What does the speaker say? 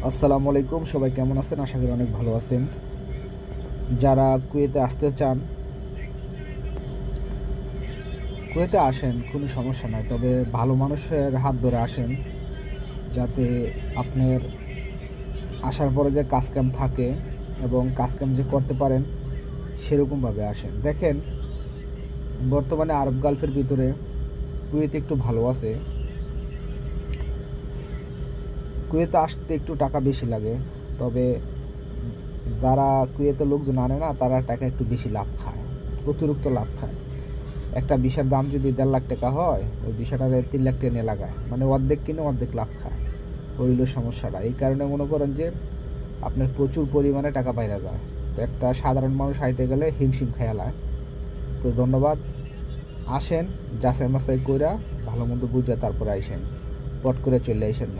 আসসালামু আলাইকুম, সবাই কেমন আছেন? আশা করি অনেক ভালো আছেন। যারা কুয়েতে আসতে চান, কুয়েতে আসেন, কোনো সমস্যা নাই, তবে ভালো মানুষের হাত ধরে আসেন, যাতে আপনার আসার পরে যে কাজ কাম থাকে এবং কাজ কাম যে করতে পারেন সেরকমভাবে আসেন। দেখেন, বর্তমানে আরব গালফের ভিতরে কুয়েতে একটু ভালো আছে। কুয়েতে আসতে একটু টাকা বেশি লাগে, তবে যারা কুয়েতে লোকজন আনে না, তারা টাকা একটু বেশি লাভ খায়, অতিরিক্ত লাভ খায়। একটা ভিসার দাম যদি 1.5 লাখ টাকা হয়, ওই ভিসাটারে 3 লাখ টাকা নিয়ে লাগায়, মানে অর্ধেক কিনে অর্ধেক লাভ খায়। হইল সমস্যাটা এই কারণে, মনে করেন যে আপনার প্রচুর পরিমাণে টাকা বাইরে যায়, তো একটা সাধারণ মানুষ আইতে গেলে হিমশিম খেয়ালায়। তো ধন্যবাদ। আসেন, যাচাই মাচাই কইরা ভালো মন্দ বুঝা তারপরে আইসেন, পট করে চলে আইসেন না।